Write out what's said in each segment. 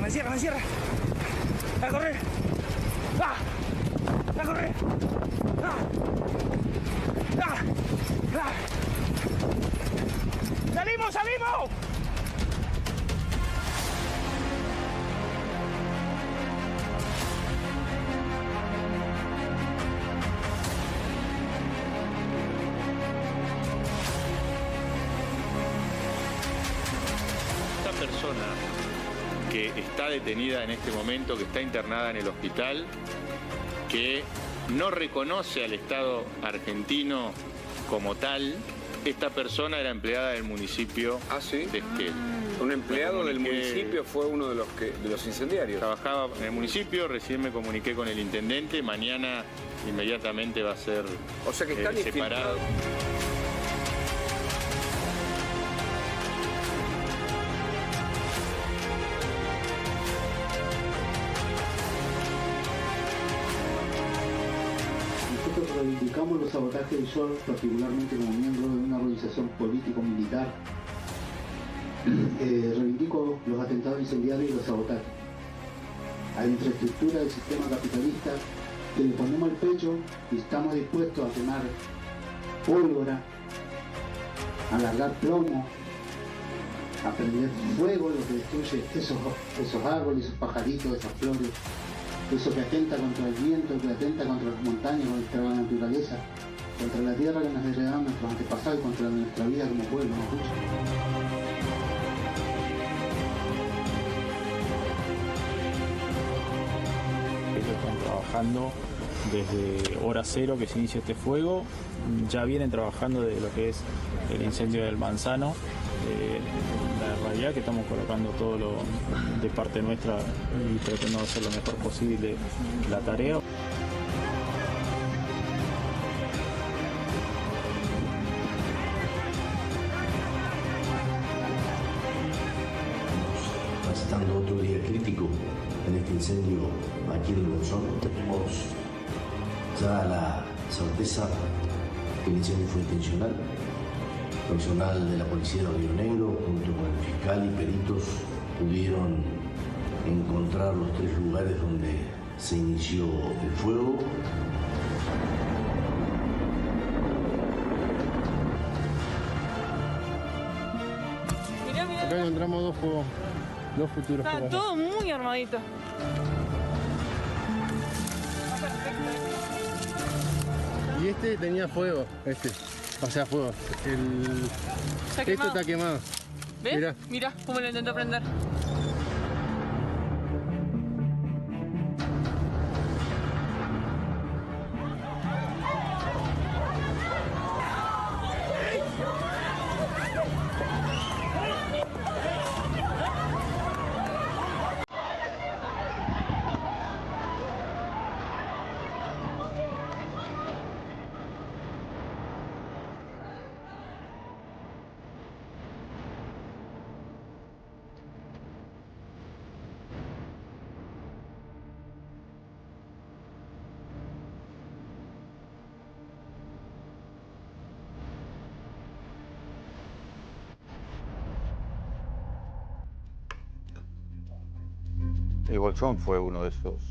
me cierran. ¡A correr! ¡Ah! ¡A correr! ¡Ah! ¡Ah! ¡Ah! ¡Salimos, salimos! Persona que está detenida en este momento, que está internada en el hospital, que no reconoce al Estado argentino como tal. Esta persona era empleada del municipio de Esquel. Un empleado del municipio fue uno de los incendiarios. Trabajaba en el municipio, recién me comuniqué con el intendente, mañana inmediatamente va a ser o sea que están separado. Reivindicamos los sabotajes de yo, particularmente como miembro de una organización político-militar. Reivindico los atentados incendiarios y los sabotajes a la infraestructura del sistema capitalista que le ponemos el pecho y estamos dispuestos a quemar pólvora, a largar plomo, a prender fuego, lo que destruye esos árboles, esos pajaritos, esas flores. Eso que atenta contra el viento, que atenta contra las montañas, contra la naturaleza, contra la tierra que nos heredaron nuestros antepasados y contra nuestra vida como pueblo mapuche. Ellos están trabajando desde hora cero que se inicia este fuego, ya vienen trabajando de lo que es el incendio del Manzano. La realidad es que estamos colocando todo lo de parte nuestra y tratando de hacer lo mejor posible la tarea. Pasando otro día crítico en este incendio aquí en Bolsón, tenemos ya la certeza que el incendio fue intencional. Personal de la policía de Río Negro, junto con el fiscal y peritos, pudieron encontrar los 3 lugares donde se inició el fuego. Mirá. Acá encontramos dos futuros. Está todo muy armadito. Y este tenía fuego, O sea, fuego. Este está quemado. ¿Ves? Mirá cómo lo intentó prender. El Bolsón fue uno de esos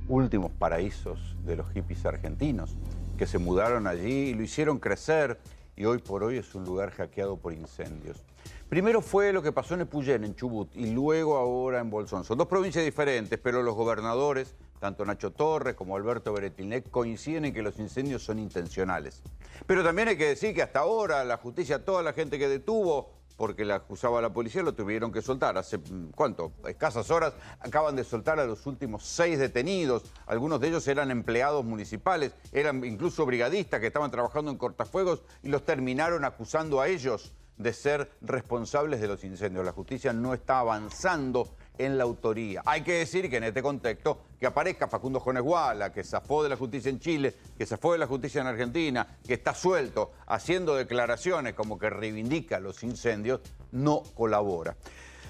últimos paraísos de los hippies argentinos que se mudaron allí y lo hicieron crecer y hoy por hoy es un lugar hackeado por incendios. Primero fue lo que pasó en Epuyén, en Chubut, y luego ahora en Bolsón. Son dos provincias diferentes, pero los gobernadores, tanto Nacho Torres como Alberto Beretilnec, coinciden en que los incendios son intencionales. Pero también hay que decir que hasta ahora la justicia, toda la gente que detuvo, porque la acusaba la policía, lo tuvieron que soltar. Hace, ¿cuánto? Escasas horas acaban de soltar a los últimos 6 detenidos. Algunos de ellos eran empleados municipales, eran incluso brigadistas que estaban trabajando en cortafuegos y los terminaron acusando a ellos de ser responsables de los incendios. La justicia no está avanzando en la autoría. Hay que decir que en este contexto que aparezca Facundo Jones Guala, que zafó de la justicia en Chile, que zafó de la justicia en Argentina, que está suelto, haciendo declaraciones como que reivindica los incendios, no colabora.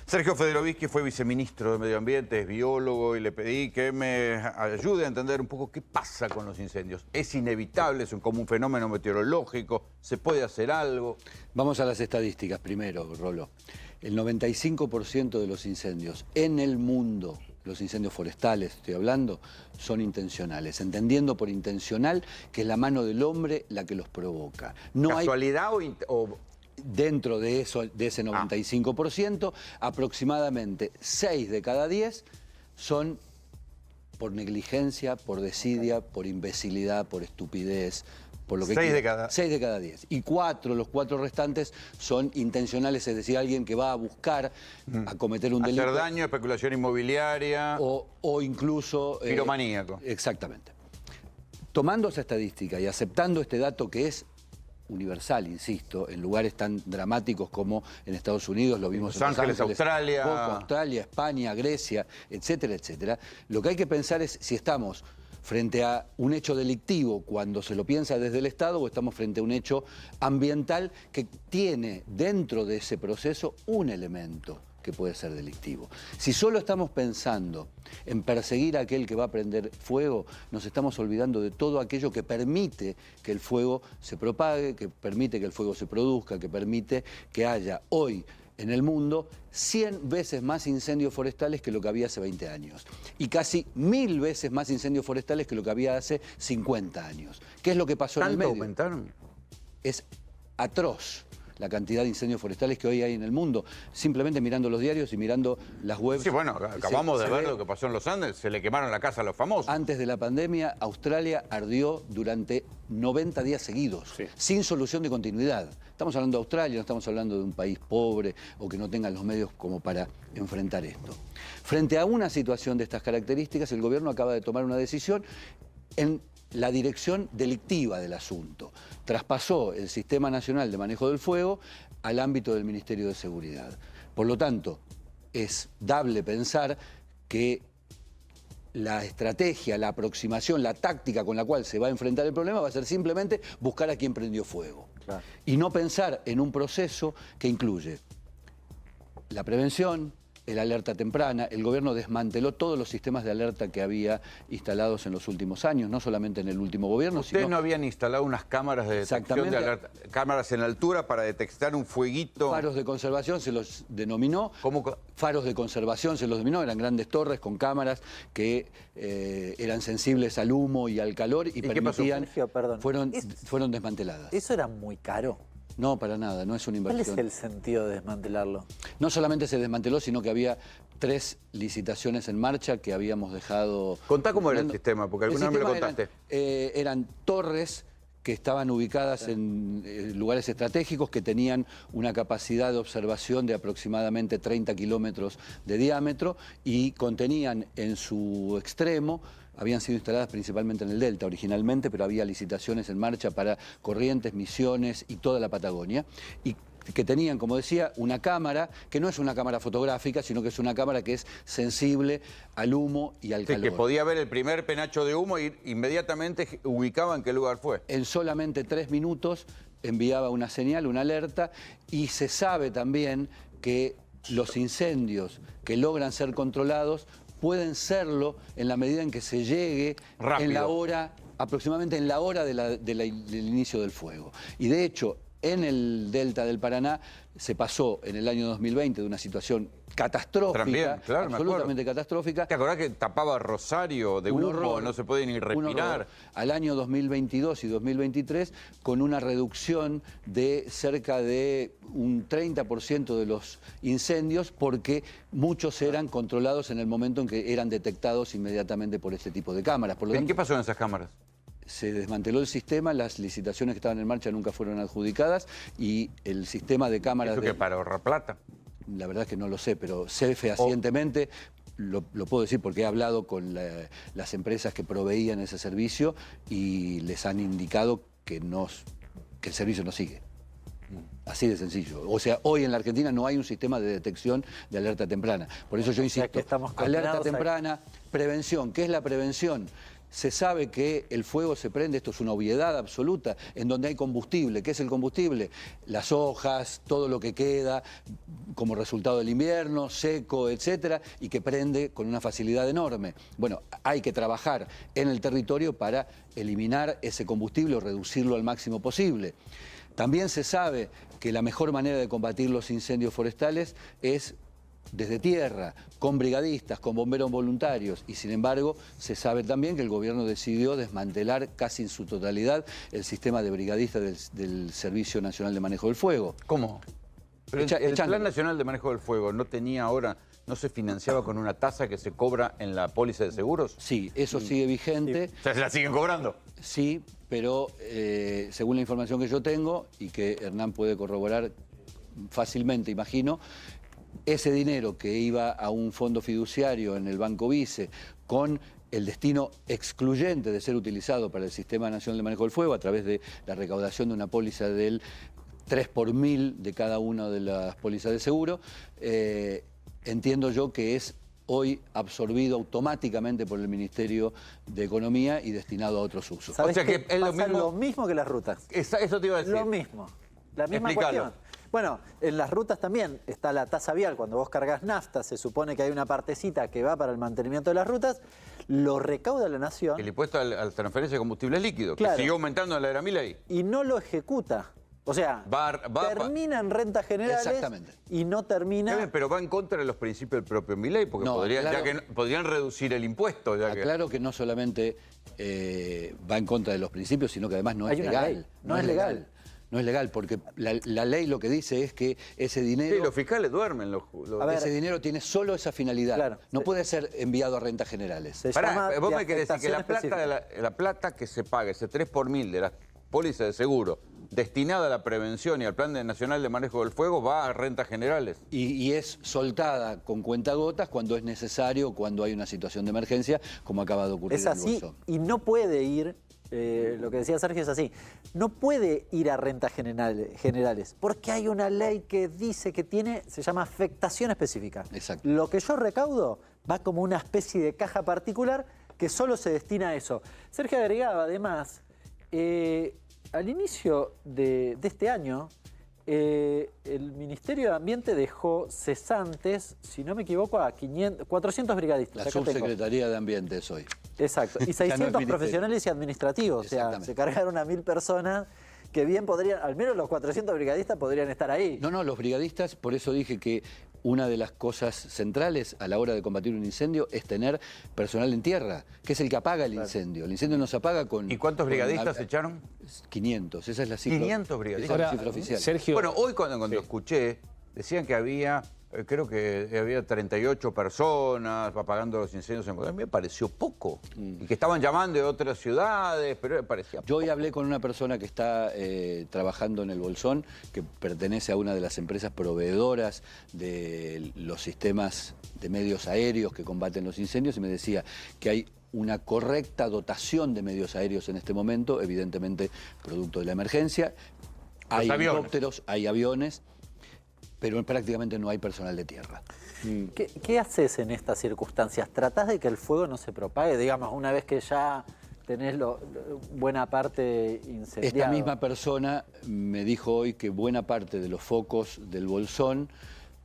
Sergio Federovisky fue viceministro de Medio Ambiente, es biólogo, y le pedí que me ayude a entender un poco qué pasa con los incendios. ¿Es inevitable? ¿Es como un fenómeno meteorológico? ¿Se puede hacer algo? Vamos a las estadísticas primero, Rolo. El 95% de los incendios en el mundo, los incendios forestales, estoy hablando, son intencionales. Entendiendo por intencional que es la mano del hombre la que los provoca. No ¿Casualidad o...? Dentro de ese 95%, aproximadamente 6 de cada 10 son por negligencia, por desidia, por imbecilidad, por estupidez, por lo que 6 de cada... 6 de cada 10. Y los 4 restantes son intencionales, es decir, alguien que va a buscar a cometer un delito. Hacer daño, especulación inmobiliaria... O incluso... piromaníaco. Exactamente. Tomando esa estadística y aceptando este dato que es universal, insisto, en lugares tan dramáticos como en Estados Unidos, lo vimos en Los Ángeles, Australia, España, Grecia, etcétera, etcétera. Lo que hay que pensar es si estamos frente a un hecho delictivo cuando se lo piensa desde el Estado o estamos frente a un hecho ambiental que tiene dentro de ese proceso un elemento que puede ser delictivo. Si solo estamos pensando en perseguir a aquel que va a prender fuego, nos estamos olvidando de todo aquello que permite que el fuego se propague, que permite que el fuego se produzca, que permite que haya hoy en el mundo 100 veces más incendios forestales que lo que había hace 20 años. Y casi 1000 veces más incendios forestales que lo que había hace 50 años. ¿Qué es lo que pasó en el medio? ¿Tanto aumentaron? Es atroz la cantidad de incendios forestales que hoy hay en el mundo, simplemente mirando los diarios y mirando las webs. Sí, bueno, acabamos de ver lo que pasó en los Andes, se le quemaron la casa a los famosos. Antes de la pandemia, Australia ardió durante 90 días seguidos, sin solución de continuidad. Estamos hablando de Australia, no estamos hablando de un país pobre o que no tenga los medios como para enfrentar esto. Frente a una situación de estas características, el gobierno acaba de tomar una decisión en la dirección delictiva del asunto. Traspasó el Sistema Nacional de Manejo del Fuego al ámbito del Ministerio de Seguridad. Por lo tanto, es dable pensar que la estrategia, la aproximación, la táctica con la cual se va a enfrentar el problema va a ser simplemente buscar a quien prendió fuego. Claro. Y no pensar en un proceso que incluye la prevención, el alerta temprana. El gobierno desmanteló todos los sistemas de alerta que había instalados en los últimos años, no solamente en el último gobierno, ¿Ustedes no habían instalado unas cámaras de detección de alerta? Cámaras en altura para detectar un fueguito. Faros de conservación se los denominó. ¿Cómo? Faros de conservación se los denominó, eran grandes torres con cámaras que eran sensibles al humo y al calor y permitían... Sergio, perdón. Fueron desmanteladas. ¿Eso era muy caro? No, para nada, no es una inversión. ¿Cuál es el sentido de desmantelarlo? No solamente se desmanteló, sino que había 3 licitaciones en marcha que habíamos dejado... Contá cómo era el sistema, porque alguna vez me lo contaste. Eran torres que estaban ubicadas en lugares estratégicos que tenían una capacidad de observación de aproximadamente 30 kilómetros de diámetro y contenían en su extremo, habían sido instaladas principalmente en el Delta originalmente, pero había licitaciones en marcha para Corrientes, Misiones y toda la Patagonia, y que tenían, como decía, una cámara, que no es una cámara fotográfica, sino que es una cámara que es sensible al humo y al calor. Que podía ver el primer penacho de humo y inmediatamente ubicaba en qué lugar fue. En solamente 3 minutos enviaba una señal, una alerta, y se sabe también que los incendios que logran ser controlados pueden serlo en la medida en que se llegue rápido, en la hora, aproximadamente en la hora del inicio del fuego. Y de hecho, en el Delta del Paraná se pasó en el año 2020 de una situación catastrófica, también, claro, absolutamente catastrófica. ¿Te acordás que tapaba Rosario de humo, horror, no se podía ni respirar? Al año 2022 y 2023, con una reducción de cerca de un 30% de los incendios, porque muchos eran controlados en el momento en que eran detectados inmediatamente por este tipo de cámaras. Por lo tanto, ¿qué pasó en esas cámaras? Se desmanteló el sistema, las licitaciones que estaban en marcha nunca fueron adjudicadas y el sistema de cámaras... ¿Eso que para ahorrar plata? La verdad es que no lo sé, pero sé fehacientemente, lo puedo decir porque he hablado con las empresas que proveían ese servicio y les han indicado que el servicio no sigue. Así de sencillo. O sea, hoy en la Argentina no hay un sistema de detección de alerta temprana. Por eso yo insisto, alerta temprana, prevención. ¿Qué es la prevención? se sabe que el fuego se prende, esto es una obviedad absoluta, en donde hay combustible. ¿Qué es el combustible? Las hojas, todo lo que queda como resultado del invierno, seco, etcétera, y que prende con una facilidad enorme. Bueno, hay que trabajar en el territorio para eliminar ese combustible o reducirlo al máximo posible. También se sabe que la mejor manera de combatir los incendios forestales es desde tierra, con brigadistas, con bomberos voluntarios, y sin embargo se sabe también que el gobierno decidió desmantelar casi en su totalidad el sistema de brigadistas del Servicio Nacional de Manejo del Fuego. ¿Cómo? Pero el Plan Nacional de Manejo del Fuego no tenía ahora, no se financiaba con una tasa que se cobra en la póliza de seguros. Sí, eso sigue vigente. O sea, ¿se la siguen cobrando? Sí, pero según la información que yo tengo y que Hernán puede corroborar fácilmente, imagino, ese dinero que iba a un fondo fiduciario en el Banco Vice con el destino excluyente de ser utilizado para el Sistema Nacional de Manejo del Fuego a través de la recaudación de una póliza del 3 por 1000 de cada una de las pólizas de seguro, entiendo yo que es hoy absorbido automáticamente por el Ministerio de Economía y destinado a otros usos. ¿Sabes qué? Es lo mismo que las rutas. Eso te iba a decir. Lo mismo. La misma cuestión. Bueno, en las rutas también está la tasa vial. Cuando vos cargas nafta, se supone que hay una partecita que va para el mantenimiento de las rutas, lo recauda la Nación. El impuesto a la transferencia de combustibles líquidos, claro, que siguió aumentando en la era Milei. Y no lo ejecuta. O sea, termina en rentas generales. Exactamente. Y no termina... Bien, pero va en contra de los principios del propio Milei, porque no, podrían reducir el impuesto. Claro que no solamente va en contra de los principios, sino que además no es legal. No es legal. No es legal, porque la ley lo que dice es que ese dinero... Sí, los fiscales duermen. Ese dinero tiene solo esa finalidad. Claro, no puede ser enviado a rentas generales. Vos me querés decir que la plata que se paga, ese 3 por 1000 de las pólizas de seguro, destinada a la prevención y al Plan Nacional de Manejo del Fuego, va a rentas generales. Y es soltada con cuentagotas cuando es necesario, cuando hay una situación de emergencia, como acaba de ocurrir en el Bolsón. Es así, y no puede ir... lo que decía Sergio es así, no puede ir a rentas generales, porque hay una ley que dice que se llama afectación específica. Exacto. Lo que yo recaudo va como una especie de caja particular que solo se destina a eso. Sergio agregaba además, al inicio de este año, el Ministerio de Ambiente dejó cesantes, si no me equivoco, a 400 brigadistas. La Subsecretaría de Ambiente es hoy. Exacto, y 600 profesionales y administrativos, o sea, se cargaron a 1000 personas que bien podrían, al menos los 400 brigadistas podrían estar ahí. No, los brigadistas, por eso dije que una de las cosas centrales a la hora de combatir un incendio es tener personal en tierra, que es el que apaga el incendio. El incendio no se apaga con... ¿Y cuántos brigadistas echaron? 500, esa es la cifra. 500 brigadistas. Esa es la cifra oficial. Sergio... Bueno, hoy cuando escuché, decían que había... Creo que había 38 personas apagando los incendios en Colombia. Me pareció poco. Y que estaban llamando de otras ciudades, pero me parecía poco. Yo hoy hablé con una persona que está trabajando en el Bolsón, que pertenece a una de las empresas proveedoras de los sistemas de medios aéreos que combaten los incendios, y me decía que hay una correcta dotación de medios aéreos en este momento, evidentemente producto de la emergencia. Hay helicópteros, hay aviones, pero prácticamente no hay personal de tierra. ¿Qué haces en estas circunstancias? ¿Tratás de que el fuego no se propague? Digamos, una vez que ya tenés buena parte incendiada. Esta misma persona me dijo hoy que buena parte de los focos del Bolsón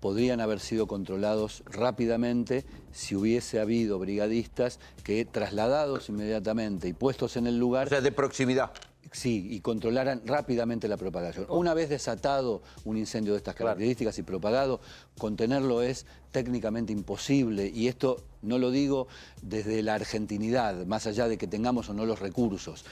podrían haber sido controlados rápidamente si hubiese habido brigadistas que, trasladados inmediatamente y puestos en el lugar... O sea, de proximidad. Sí, y controlaran rápidamente la propagación. Una vez desatado un incendio de estas características y propagado, contenerlo es técnicamente imposible, y esto no lo digo desde la argentinidad, más allá de que tengamos o no los recursos.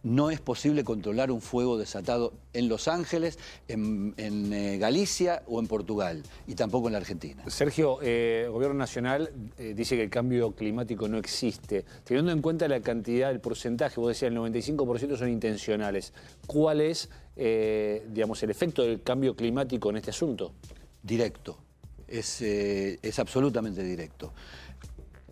No es posible controlar un fuego desatado en Los Ángeles, en Galicia o en Portugal, y tampoco en la Argentina. Sergio, el Gobierno Nacional dice que el cambio climático no existe. Teniendo en cuenta la cantidad, el porcentaje, vos decías el 95% son intencionales. ¿Cuál es, digamos, el efecto del cambio climático en este asunto? Directo. Es absolutamente directo.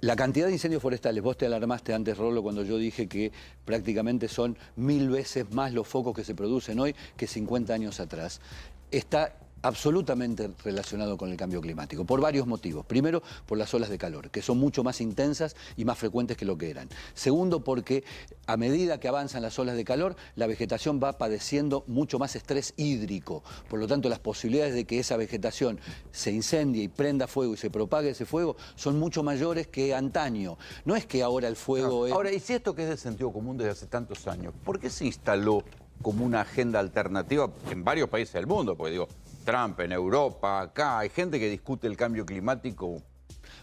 La cantidad de incendios forestales, vos te alarmaste antes, Rolo, cuando yo dije que prácticamente son 1000 veces más los focos que se producen hoy que 50 años atrás. Está absolutamente relacionado con el cambio climático, por varios motivos. Primero, por las olas de calor, que son mucho más intensas y más frecuentes que lo que eran. Segundo, porque a medida que avanzan las olas de calor, la vegetación va padeciendo mucho más estrés hídrico. Por lo tanto, las posibilidades de que esa vegetación se incendie y prenda fuego y se propague ese fuego son mucho mayores que antaño. No es que ahora el fuego es... Ahora, y si esto que es de sentido común desde hace tantos años, ¿por qué se instaló como una agenda alternativa en varios países del mundo? Porque digo, Trump en Europa, acá, hay gente que discute el cambio climático.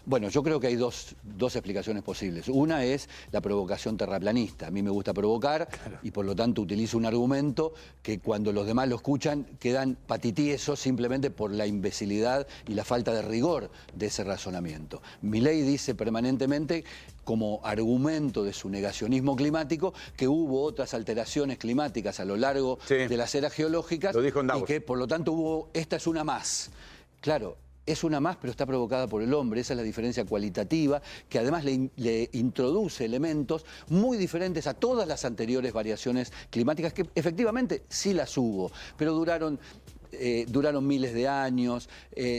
Bueno, yo creo que hay dos explicaciones posibles. Una es la provocación terraplanista. A mí me gusta provocar y por lo tanto utilizo un argumento que cuando los demás lo escuchan quedan patitiesos simplemente por la imbecilidad y la falta de rigor de ese razonamiento. Milei dice permanentemente, como argumento de su negacionismo climático, que hubo otras alteraciones climáticas a lo largo de las eras geológicas. Lo dijo en Davos. Y que por lo tanto esta es una más. Claro. Es una más, pero está provocada por el hombre. Esa es la diferencia cualitativa, que además le introduce elementos muy diferentes a todas las anteriores variaciones climáticas, que efectivamente sí las hubo, pero duraron miles de años,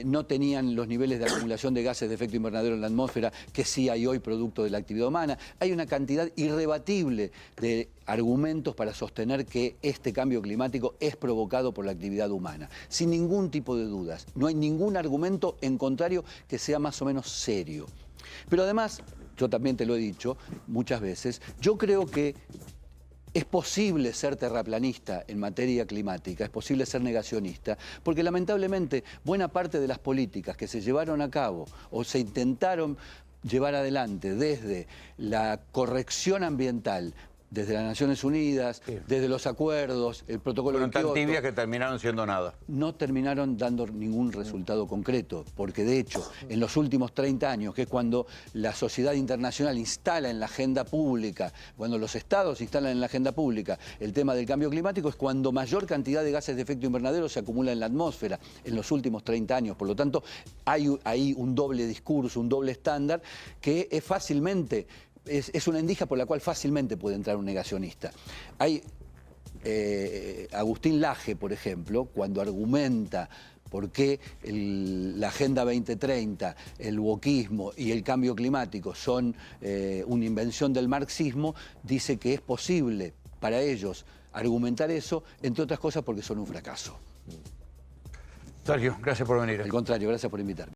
no tenían los niveles de acumulación de gases de efecto invernadero en la atmósfera que sí hay hoy producto de la actividad humana. Hay una cantidad irrebatible de argumentos para sostener que este cambio climático es provocado por la actividad humana, sin ningún tipo de dudas. No hay ningún argumento en contrario que sea más o menos serio. Pero además, yo también te lo he dicho muchas veces, yo creo que es posible ser terraplanista en materia climática, es posible ser negacionista, porque lamentablemente buena parte de las políticas que se llevaron a cabo o se intentaron llevar adelante desde la corrección ambiental, desde las Naciones Unidas, desde los acuerdos, el protocolo de Kioto, tan tibias que terminaron siendo nada. No terminaron dando ningún resultado concreto, porque de hecho, en los últimos 30 años, que es cuando la sociedad internacional instala en la agenda pública, cuando los estados instalan en la agenda pública el tema del cambio climático, es cuando mayor cantidad de gases de efecto invernadero se acumula en la atmósfera, en los últimos 30 años. Por lo tanto, hay ahí un doble discurso, un doble estándar, que es fácilmente... Es una endija por la cual fácilmente puede entrar un negacionista. Hay Agustín Laje, por ejemplo, cuando argumenta por qué la Agenda 2030, el wokismo y el cambio climático son una invención del marxismo, dice que es posible para ellos argumentar eso, entre otras cosas porque son un fracaso. Sergio, gracias por venir. Al contrario, gracias por invitarme.